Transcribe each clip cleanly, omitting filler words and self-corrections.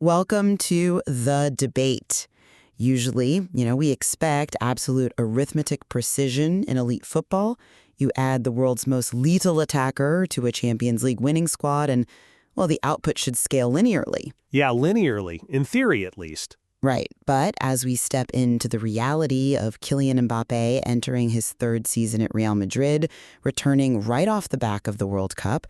Welcome to The Debate. Usually, we expect absolute arithmetic precision in elite football. You add the world's most lethal attacker to a Champions League winning squad and, well, the output should scale linearly. Yeah, linearly, in theory at least. Right, but as we step into the reality of Kylian Mbappé entering his third season at Real Madrid, returning right off the back of the World Cup,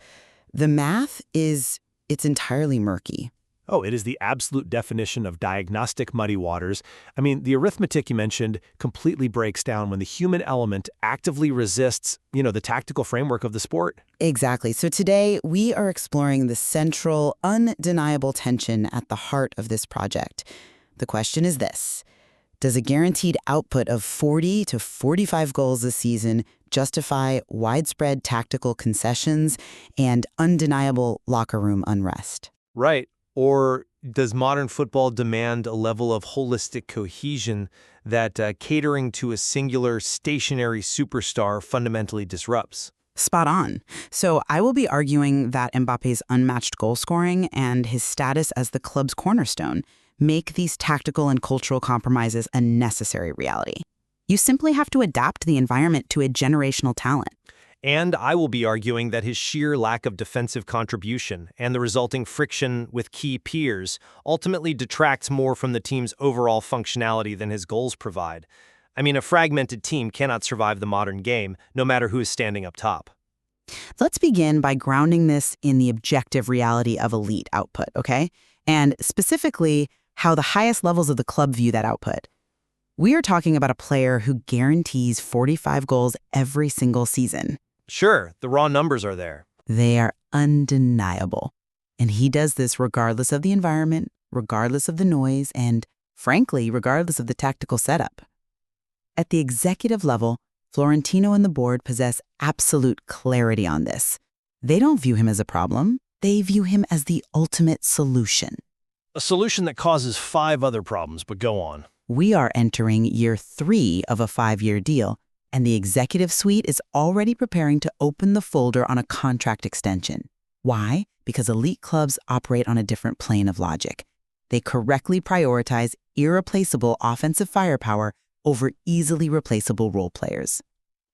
the math it's entirely murky. Oh, it is the absolute definition of diagnostic muddy waters. I mean, the arithmetic you mentioned completely breaks down when the human element actively resists, the tactical framework of the sport. Exactly. So today, we are exploring the central, undeniable tension at the heart of this project. The question is this: does a guaranteed output of 40 to 45 goals this season justify widespread tactical concessions and undeniable locker room unrest? Right. Or does modern football demand a level of holistic cohesion that catering to a singular stationary superstar fundamentally disrupts? Spot on. So I will be arguing that Mbappé's unmatched goal scoring and his status as the club's cornerstone make these tactical and cultural compromises a necessary reality. You simply have to adapt the environment to a generational talent. And I will be arguing that his sheer lack of defensive contribution and the resulting friction with key peers ultimately detracts more from the team's overall functionality than his goals provide. I mean, a fragmented team cannot survive the modern game, no matter who is standing up top. Let's begin by grounding this in the objective reality of elite output, okay? And specifically, how the highest levels of the club view that output. We are talking about a player who guarantees 45 goals every single season. Sure, the raw numbers are there. They are undeniable. And he does this regardless of the environment, regardless of the noise, and, frankly, regardless of the tactical setup. At the executive level, Florentino and the board possess absolute clarity on this. They don't view him as a problem. They view him as the ultimate solution. A solution that causes 5 other problems, but go on. We are entering year 3 of a 5-year deal, and the executive suite is already preparing to open the folder on a contract extension. Why? Because elite clubs operate on a different plane of logic. They correctly prioritize irreplaceable offensive firepower over easily replaceable role players.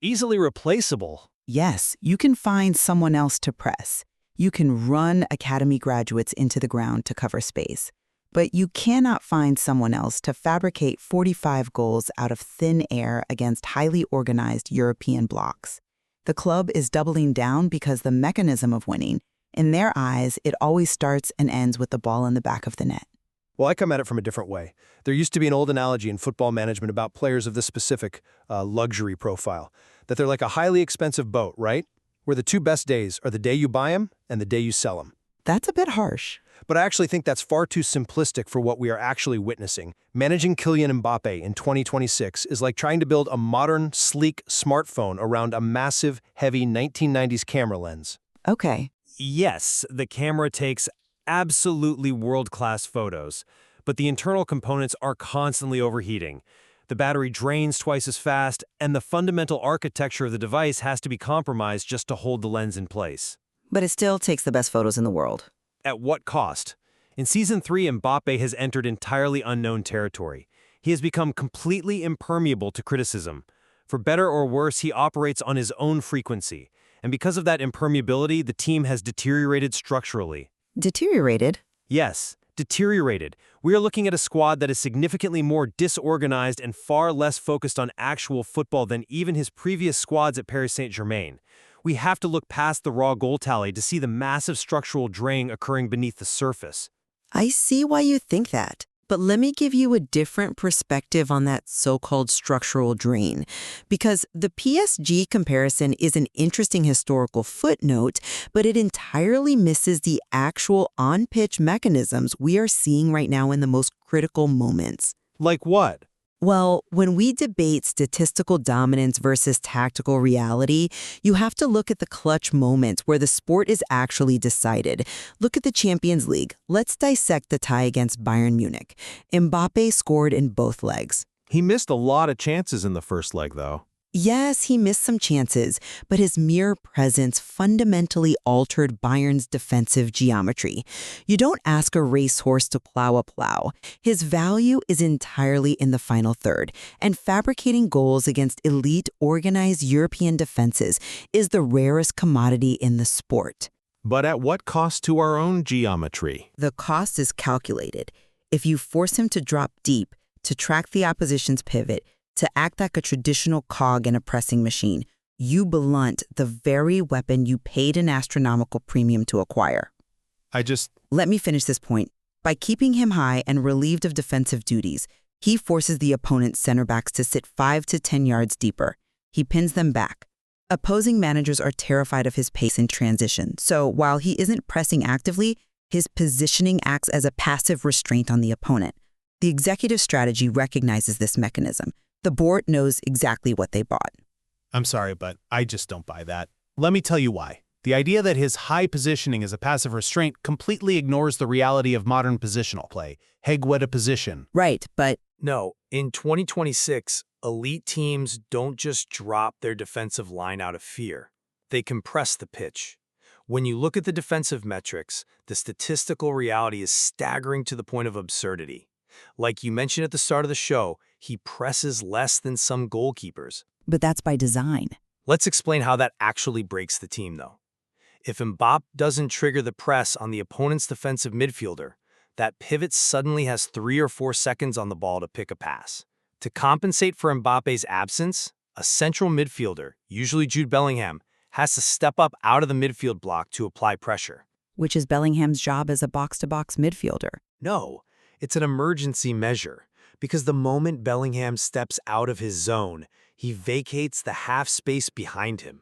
Easily replaceable? Yes, you can find someone else to press. You can run academy graduates into the ground to cover space. But you cannot find someone else to fabricate 45 goals out of thin air against highly organized European blocks. The club is doubling down because the mechanism of winning, in their eyes, it always starts and ends with the ball in the back of the net. Well, I come at it from a different way. There used to be an old analogy in football management about players of this specific luxury profile, that they're like a highly expensive boat, right? Where the 2 best days are the day you buy them and the day you sell them. That's a bit harsh. But I actually think that's far too simplistic for what we are actually witnessing. Managing Kylian Mbappé in 2026 is like trying to build a modern, sleek smartphone around a massive, heavy 1990s camera lens. Okay. Yes, the camera takes absolutely world-class photos, but the internal components are constantly overheating. The battery drains twice as fast, and the fundamental architecture of the device has to be compromised just to hold the lens in place. But it still takes the best photos in the world. At what cost? In Season 3, Mbappé has entered entirely unknown territory. He has become completely impermeable to criticism. For better or worse, he operates on his own frequency. And because of that impermeability, the team has deteriorated structurally. Deteriorated? Yes, deteriorated. We are looking at a squad that is significantly more disorganized and far less focused on actual football than even his previous squads at Paris Saint-Germain. We have to look past the raw goal tally to see the massive structural drain occurring beneath the surface. I see why you think that, but let me give you a different perspective on that so-called structural drain. Because the PSG comparison is an interesting historical footnote, but it entirely misses the actual on-pitch mechanisms we are seeing right now in the most critical moments. Like what? Well, when we debate statistical dominance versus tactical reality, you have to look at the clutch moments where the sport is actually decided. Look at the Champions League. Let's dissect the tie against Bayern Munich. Mbappé scored in both legs. He missed a lot of chances in the first leg, though. Yes, he missed some chances, but his mere presence fundamentally altered Bayern's defensive geometry. You don't ask a racehorse to plow a plow. His value is entirely in the final third, and fabricating goals against elite, organized European defenses is the rarest commodity in the sport. But at what cost to our own geometry? The cost is calculated. If you force him to drop deep, to track the opposition's pivot, to act like a traditional cog in a pressing machine, you blunt the very weapon you paid an astronomical premium to acquire. Let me finish this point. By keeping him high and relieved of defensive duties, he forces the opponent's center backs to sit 5 to 10 yards deeper. He pins them back. Opposing managers are terrified of his pace in transition, so while he isn't pressing actively, his positioning acts as a passive restraint on the opponent. The executive strategy recognizes this mechanism. The board knows exactly what they bought. I'm sorry, but I just don't buy that. Let me tell you why. The idea that his high positioning is a passive restraint completely ignores the reality of modern positional play, Hegweda position. Right, but No, in 2026, elite teams don't just drop their defensive line out of fear. They compress the pitch. When you look at the defensive metrics, the statistical reality is staggering to the point of absurdity. Like you mentioned at the start of the show, he presses less than some goalkeepers. that's by design. Let's explain how that actually breaks the team, though. If Mbappé doesn't trigger the press on the opponent's defensive midfielder, that pivot suddenly has 3 or 4 seconds on the ball to pick a pass. To compensate for Mbappé's absence, a central midfielder, usually Jude Bellingham, has to step up out of the midfield block to apply pressure. Which is Bellingham's job as a box-to-box midfielder. No, it's an emergency measure, because the moment Bellingham steps out of his zone, he vacates the half space behind him.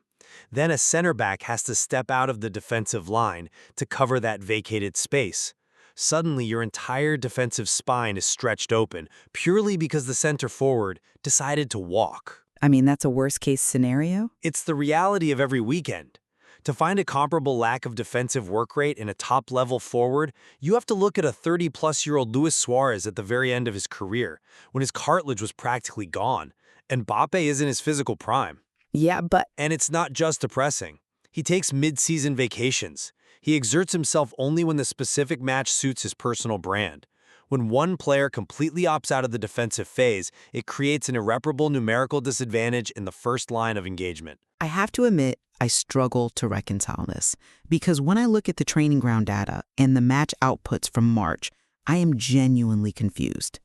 Then a center back has to step out of the defensive line to cover that vacated space. Suddenly, your entire defensive spine is stretched open purely because the center forward decided to walk. I mean, that's a worst-case scenario. It's the reality of every weekend. To find a comparable lack of defensive work rate in a top-level forward, you have to look at a 30-plus-year-old Luis Suarez at the very end of his career, when his cartilage was practically gone, and Mbappé is in his physical prime. Yeah, but And it's not just depressing. He takes mid-season vacations. He exerts himself only when the specific match suits his personal brand. When one player completely opts out of the defensive phase, it creates an irreparable numerical disadvantage in the first line of engagement. I have to admit, I struggle to reconcile this. Because when I look at the training ground data and the match outputs from March, I am genuinely confused.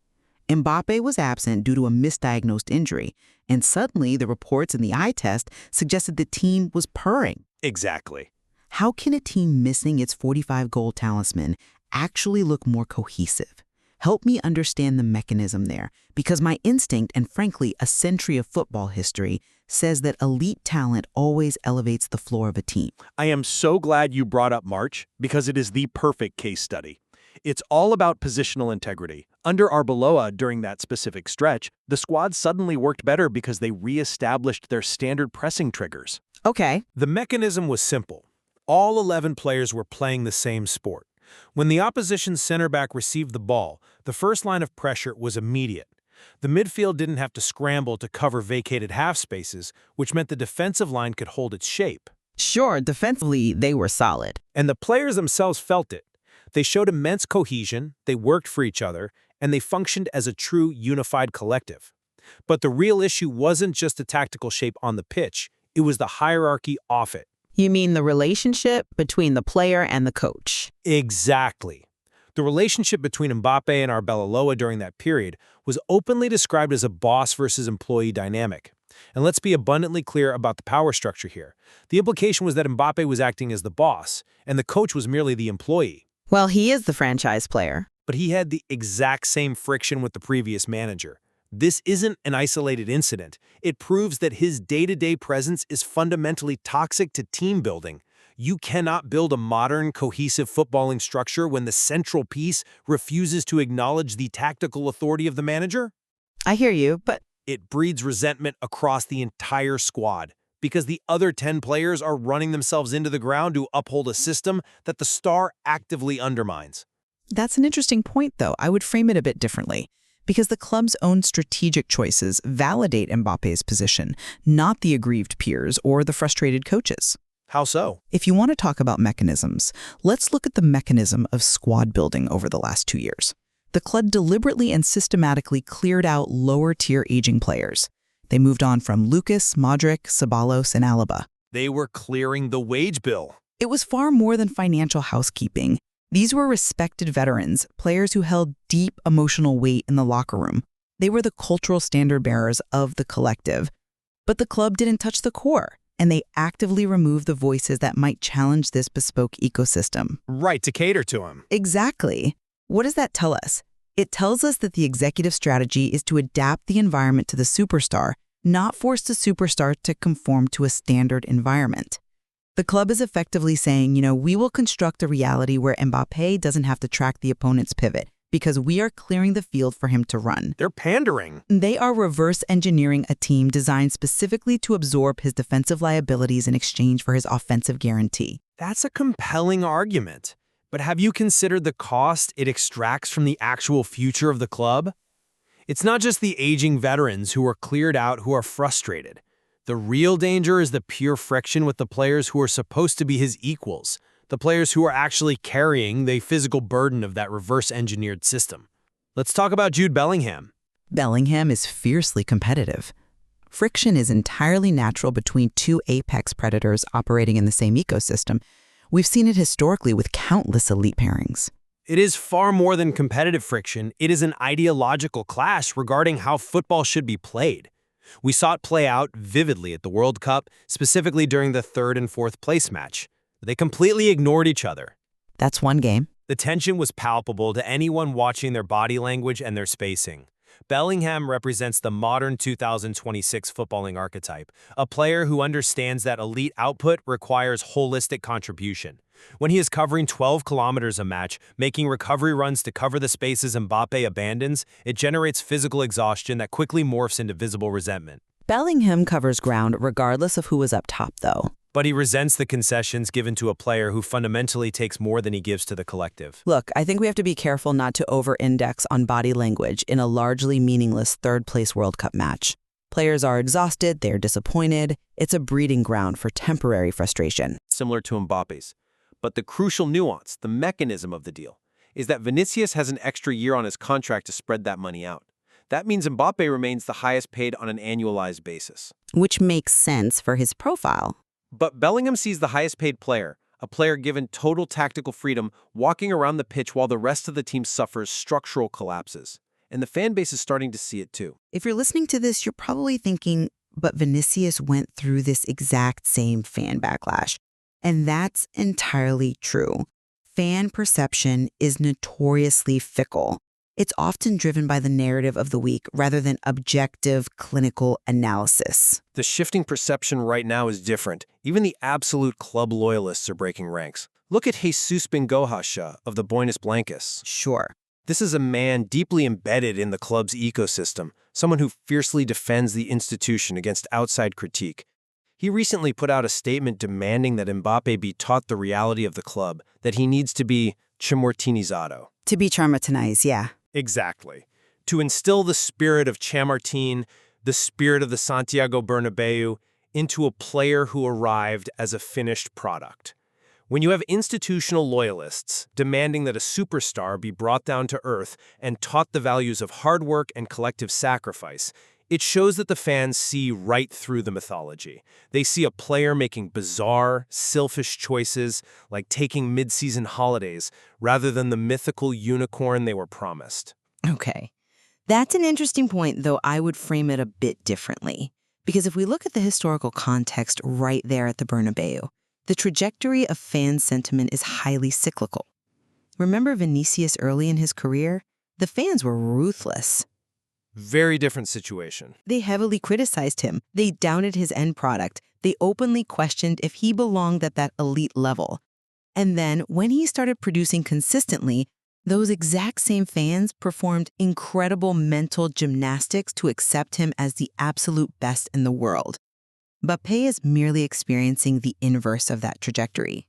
Mbappé was absent due to a misdiagnosed injury, and suddenly the reports in the eye test suggested the team was purring. Exactly. How can a team missing its 45-goal talisman actually look more cohesive? Help me understand the mechanism there, because my instinct and frankly a century of football history says that elite talent always elevates the floor of a team. I am so glad you brought up March, because it is the perfect case study. It's all about positional integrity. Under Arbeloa during that specific stretch, the squad suddenly worked better because they re-established their standard pressing triggers. Okay. The mechanism was simple. All 11 players were playing the same sport. When the opposition center back received the ball, the first line of pressure was immediate. The midfield didn't have to scramble to cover vacated half spaces, which meant the defensive line could hold its shape. Sure, defensively, they were solid. And the players themselves felt it. They showed immense cohesion, they worked for each other, and they functioned as a true unified collective. But the real issue wasn't just the tactical shape on the pitch, it was the hierarchy off it. You mean the relationship between the player and the coach? Exactly. The relationship between Mbappé and Arbeloa during that period was openly described as a boss versus employee dynamic. And let's be abundantly clear about the power structure here. The implication was that Mbappé was acting as the boss, and the coach was merely the employee. Well, he is the franchise player. But he had the exact same friction with the previous manager. This isn't an isolated incident. It proves that his day-to-day presence is fundamentally toxic to team building. You cannot build a modern, cohesive footballing structure when the central piece refuses to acknowledge the tactical authority of the manager. I hear you, but It breeds resentment across the entire squad because the other 10 players are running themselves into the ground to uphold a system that the star actively undermines. that's an interesting point, though. I would frame it a bit differently. Because the club's own strategic choices validate Mbappé's position, not the aggrieved peers or the frustrated coaches. How so? If you want to talk about mechanisms, let's look at the mechanism of squad building over the last 2 years. The club deliberately and systematically cleared out lower-tier aging players. They moved on from Lucas, Modric, Ceballos, and Alaba. They were clearing the wage bill. It was far more than financial housekeeping. These were respected veterans, players who held deep emotional weight in the locker room. They were the cultural standard bearers of the collective. But the club didn't touch the core, and they actively removed the voices that might challenge this bespoke ecosystem. Right, to cater to him. Exactly. What does that tell us? It tells us that the executive strategy is to adapt the environment to the superstar, not force the superstar to conform to a standard environment. The club is effectively saying, we will construct a reality where Mbappé doesn't have to track the opponent's pivot because we are clearing the field for him to run. They're pandering. They are reverse engineering a team designed specifically to absorb his defensive liabilities in exchange for his offensive guarantee. That's a compelling argument. But have you considered the cost it extracts from the actual future of the club? It's not just the aging veterans who are cleared out who are frustrated. The real danger is the pure friction with the players who are supposed to be his equals, the players who are actually carrying the physical burden of that reverse-engineered system. Let's talk about Jude Bellingham. Bellingham is fiercely competitive. Friction is entirely natural between two apex predators operating in the same ecosystem. We've seen it historically with countless elite pairings. It is far more than competitive friction. It is an ideological clash regarding how football should be played. We saw it play out vividly at the World Cup, specifically during the 3rd and 4th place match. They completely ignored each other. That's one game. The tension was palpable to anyone watching their body language and their spacing. Bellingham represents the modern 2026 footballing archetype, a player who understands that elite output requires holistic contribution. When he is covering 12 kilometers a match, making recovery runs to cover the spaces Mbappé abandons, it generates physical exhaustion that quickly morphs into visible resentment. Bellingham covers ground regardless of who is up top, though. But he resents the concessions given to a player who fundamentally takes more than he gives to the collective. Look, I think we have to be careful not to over-index on body language in a largely meaningless third-place World Cup match. Players are exhausted, they're disappointed. It's a breeding ground for temporary frustration. Similar to Mbappé's. But the crucial nuance, the mechanism of the deal, is that Vinicius has an extra year on his contract to spread that money out. That means Mbappé remains the highest paid on an annualized basis. Which makes sense for his profile. But Bellingham sees the highest paid player, a player given total tactical freedom, walking around the pitch while the rest of the team suffers structural collapses. And the fan base is starting to see it too. If you're listening to this, you're probably thinking, but Vinicius went through this exact same fan backlash. And that's entirely true. Fan perception is notoriously fickle. It's often driven by the narrative of the week rather than objective clinical analysis. The shifting perception right now is different. Even the absolute club loyalists are breaking ranks. Look at Jesus Bengochea of the Buenos Blancos. Sure. This is a man deeply embedded in the club's ecosystem, someone who fiercely defends the institution against outside critique. He recently put out a statement demanding that Mbappé be taught the reality of the club, that he needs to be chamortinizado. To be traumatized, yeah. Exactly. To instill the spirit of Chamartin, the spirit of the Santiago Bernabeu, into a player who arrived as a finished product. When you have institutional loyalists demanding that a superstar be brought down to earth and taught the values of hard work and collective sacrifice, it shows that the fans see right through the mythology. They see a player making bizarre, selfish choices, like taking mid-season holidays, rather than the mythical unicorn they were promised. Okay. That's an interesting point, though I would frame it a bit differently. Because if we look at the historical context right there at the Bernabeu, the trajectory of fan sentiment is highly cyclical. Remember Vinicius early in his career? The fans were ruthless. Very different situation. They heavily criticized him. They doubted his end product. They openly questioned if he belonged at that elite level. And then, when he started producing consistently, those exact same fans performed incredible mental gymnastics to accept him as the absolute best in the world. Mbappé is merely experiencing the inverse of that trajectory.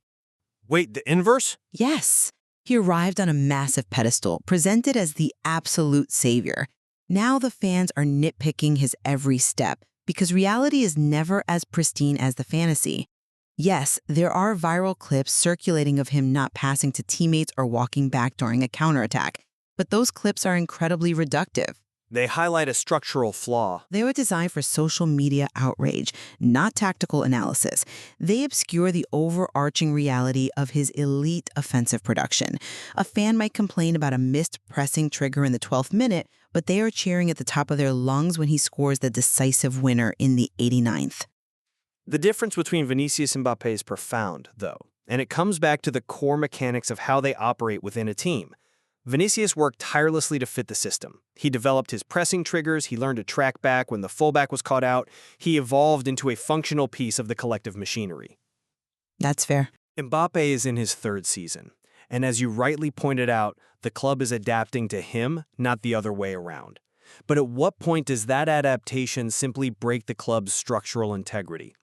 Wait, the inverse? Yes. He arrived on a massive pedestal, presented as the absolute savior. Now the fans are nitpicking his every step because reality is never as pristine as the fantasy. Yes, there are viral clips circulating of him not passing to teammates or walking back during a counterattack, but those clips are incredibly reductive. They highlight a structural flaw. They were designed for social media outrage, not tactical analysis. They obscure the overarching reality of his elite offensive production. A fan might complain about a missed pressing trigger in the 12th minute, but they are cheering at the top of their lungs when he scores the decisive winner in the 89th. The difference between Vinicius and Mbappé is profound, though, and it comes back to the core mechanics of how they operate within a team. Vinicius worked tirelessly to fit the system. He developed his pressing triggers, he learned to track back when the fullback was caught out, he evolved into a functional piece of the collective machinery. That's fair. Mbappé is in his third season, and as you rightly pointed out, the club is adapting to him, not the other way around. But at what point does that adaptation simply break the club's structural integrity?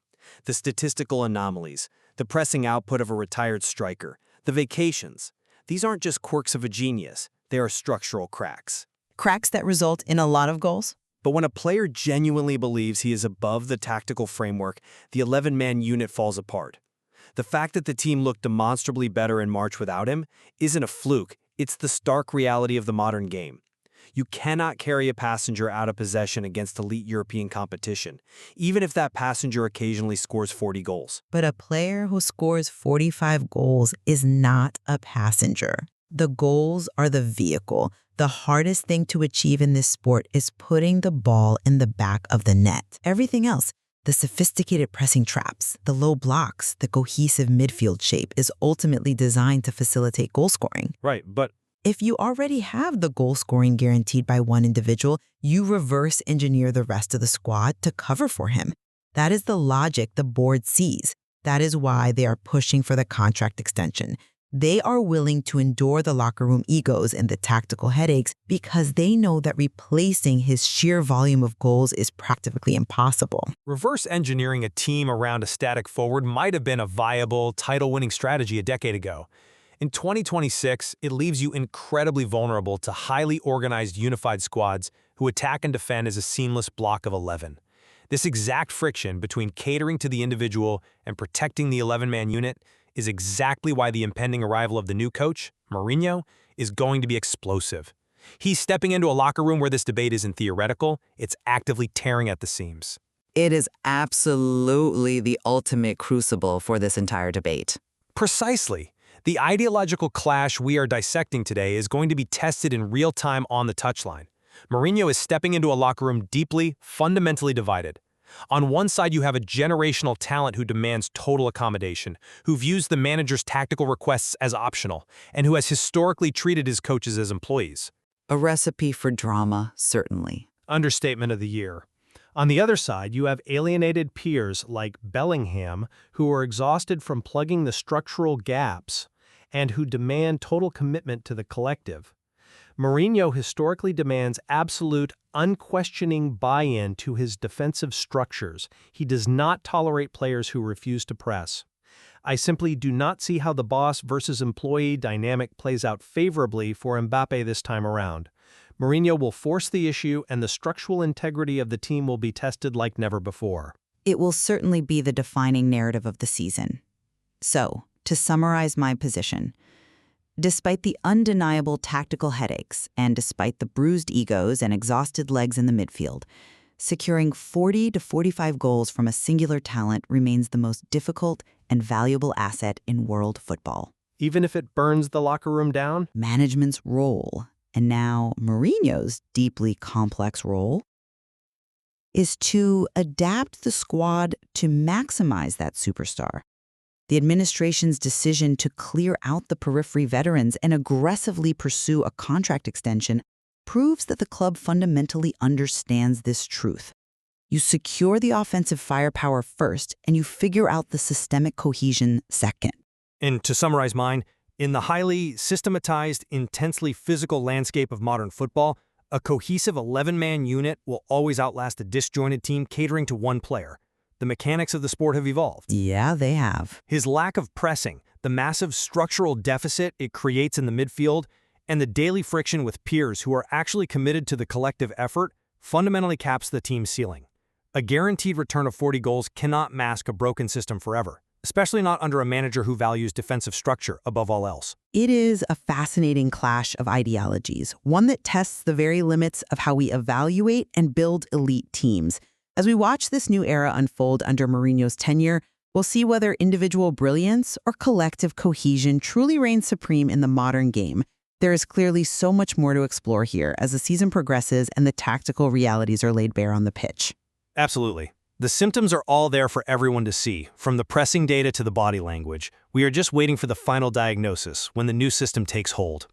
The statistical anomalies, the pressing output of a retired striker, the vacations. These aren't just quirks of a genius, they are structural cracks. Cracks that result in a lot of goals? But when a player genuinely believes he is above the tactical framework, the 11-man unit falls apart. The fact that the team looked demonstrably better in March without him isn't a fluke, it's the stark reality of the modern game. You cannot carry a passenger out of possession against elite European competition, even if that passenger occasionally scores 40 goals. But a player who scores 45 goals is not a passenger. The goals are the vehicle. The hardest thing to achieve in this sport is putting the ball in the back of the net. Everything else, the sophisticated pressing traps, the low blocks, the cohesive midfield shape is ultimately designed to facilitate goal scoring. Right, but if you already have the goal scoring guaranteed by one individual, you reverse engineer the rest of the squad to cover for him. That is the logic the board sees. That is why they are pushing for the contract extension. They are willing to endure the locker room egos and the tactical headaches because they know that replacing his sheer volume of goals is practically impossible. Reverse engineering a team around a static forward might have been a viable, title-winning strategy a decade ago. In 2026, it leaves you incredibly vulnerable to highly organized unified squads who attack and defend as a seamless block of 11. This exact friction between catering to the individual and protecting the 11-man unit is exactly why the impending arrival of the new coach, Mourinho, is going to be explosive. He's stepping into a locker room where this debate isn't theoretical, it's actively tearing at the seams. It is absolutely the ultimate crucible for this entire debate. Precisely. The ideological clash we are dissecting today is going to be tested in real time on the touchline. Mourinho is stepping into a locker room deeply, fundamentally divided. On one side, you have a generational talent who demands total accommodation, who views the manager's tactical requests as optional, and who has historically treated his coaches as employees. A recipe for drama, certainly. Understatement of the year. On the other side, you have alienated peers like Bellingham, who are exhausted from plugging the structural gaps and who demand total commitment to the collective. Mourinho historically demands absolute, unquestioning buy-in to his defensive structures. He does not tolerate players who refuse to press. I simply do not see how the boss versus employee dynamic plays out favorably for Mbappé this time around. Mourinho will force the issue, and the structural integrity of the team will be tested like never before. It will certainly be the defining narrative of the season. So, to summarize my position, despite the undeniable tactical headaches and despite the bruised egos and exhausted legs in the midfield, securing 40 to 45 goals from a singular talent remains the most difficult and valuable asset in world football. Even if it burns the locker room down? Management's role, and now Mourinho's deeply complex role, is to adapt the squad to maximize that superstar. The administration's decision to clear out the periphery veterans and aggressively pursue a contract extension proves that the club fundamentally understands this truth. You secure the offensive firepower first, and you figure out the systemic cohesion second. And to summarize mine, in the highly systematized, intensely physical landscape of modern football, a cohesive 11-man unit will always outlast a disjointed team catering to one player. The mechanics of the sport have evolved. Yeah, they have. His lack of pressing, the massive structural deficit it creates in the midfield, And the daily friction with peers who are actually committed to the collective effort fundamentally caps the team's ceiling. A guaranteed return of 40 goals cannot mask a broken system forever, especially not under a manager who values defensive structure above all else. It is a fascinating clash of ideologies, one that tests the very limits of how we evaluate and build elite teams. As we watch this new era unfold under Mourinho's tenure, we'll see whether individual brilliance or collective cohesion truly reigns supreme in the modern game. There is clearly so much more to explore here as the season progresses and the tactical realities are laid bare on the pitch. Absolutely. The symptoms are all there for everyone to see, from the pressing data to the body language. We are just waiting for the final diagnosis when the new system takes hold.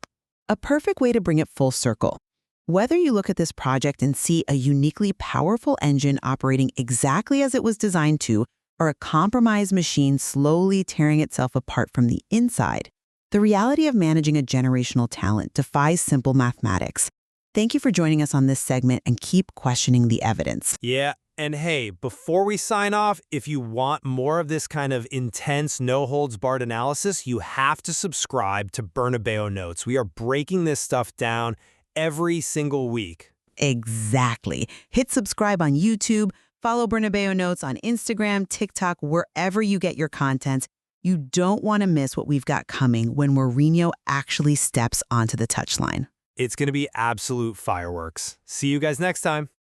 A perfect way to bring it full circle. Whether you look at this project and see a uniquely powerful engine operating exactly as it was designed to, or a compromised machine slowly tearing itself apart from the inside, the reality of managing a generational talent defies simple mathematics. Thank you for joining us on this segment and keep questioning the evidence. Yeah, and hey, before we sign off, if you want more of this kind of intense, no-holds-barred analysis, you have to subscribe to Bernabeu Notes. We are breaking this stuff down every single week. Exactly. Hit subscribe on YouTube, follow Bernabeu Notes on Instagram, TikTok, wherever you get your content. You don't want to miss what we've got coming when Mourinho actually steps onto the touchline. It's going to be absolute fireworks. See you guys next time.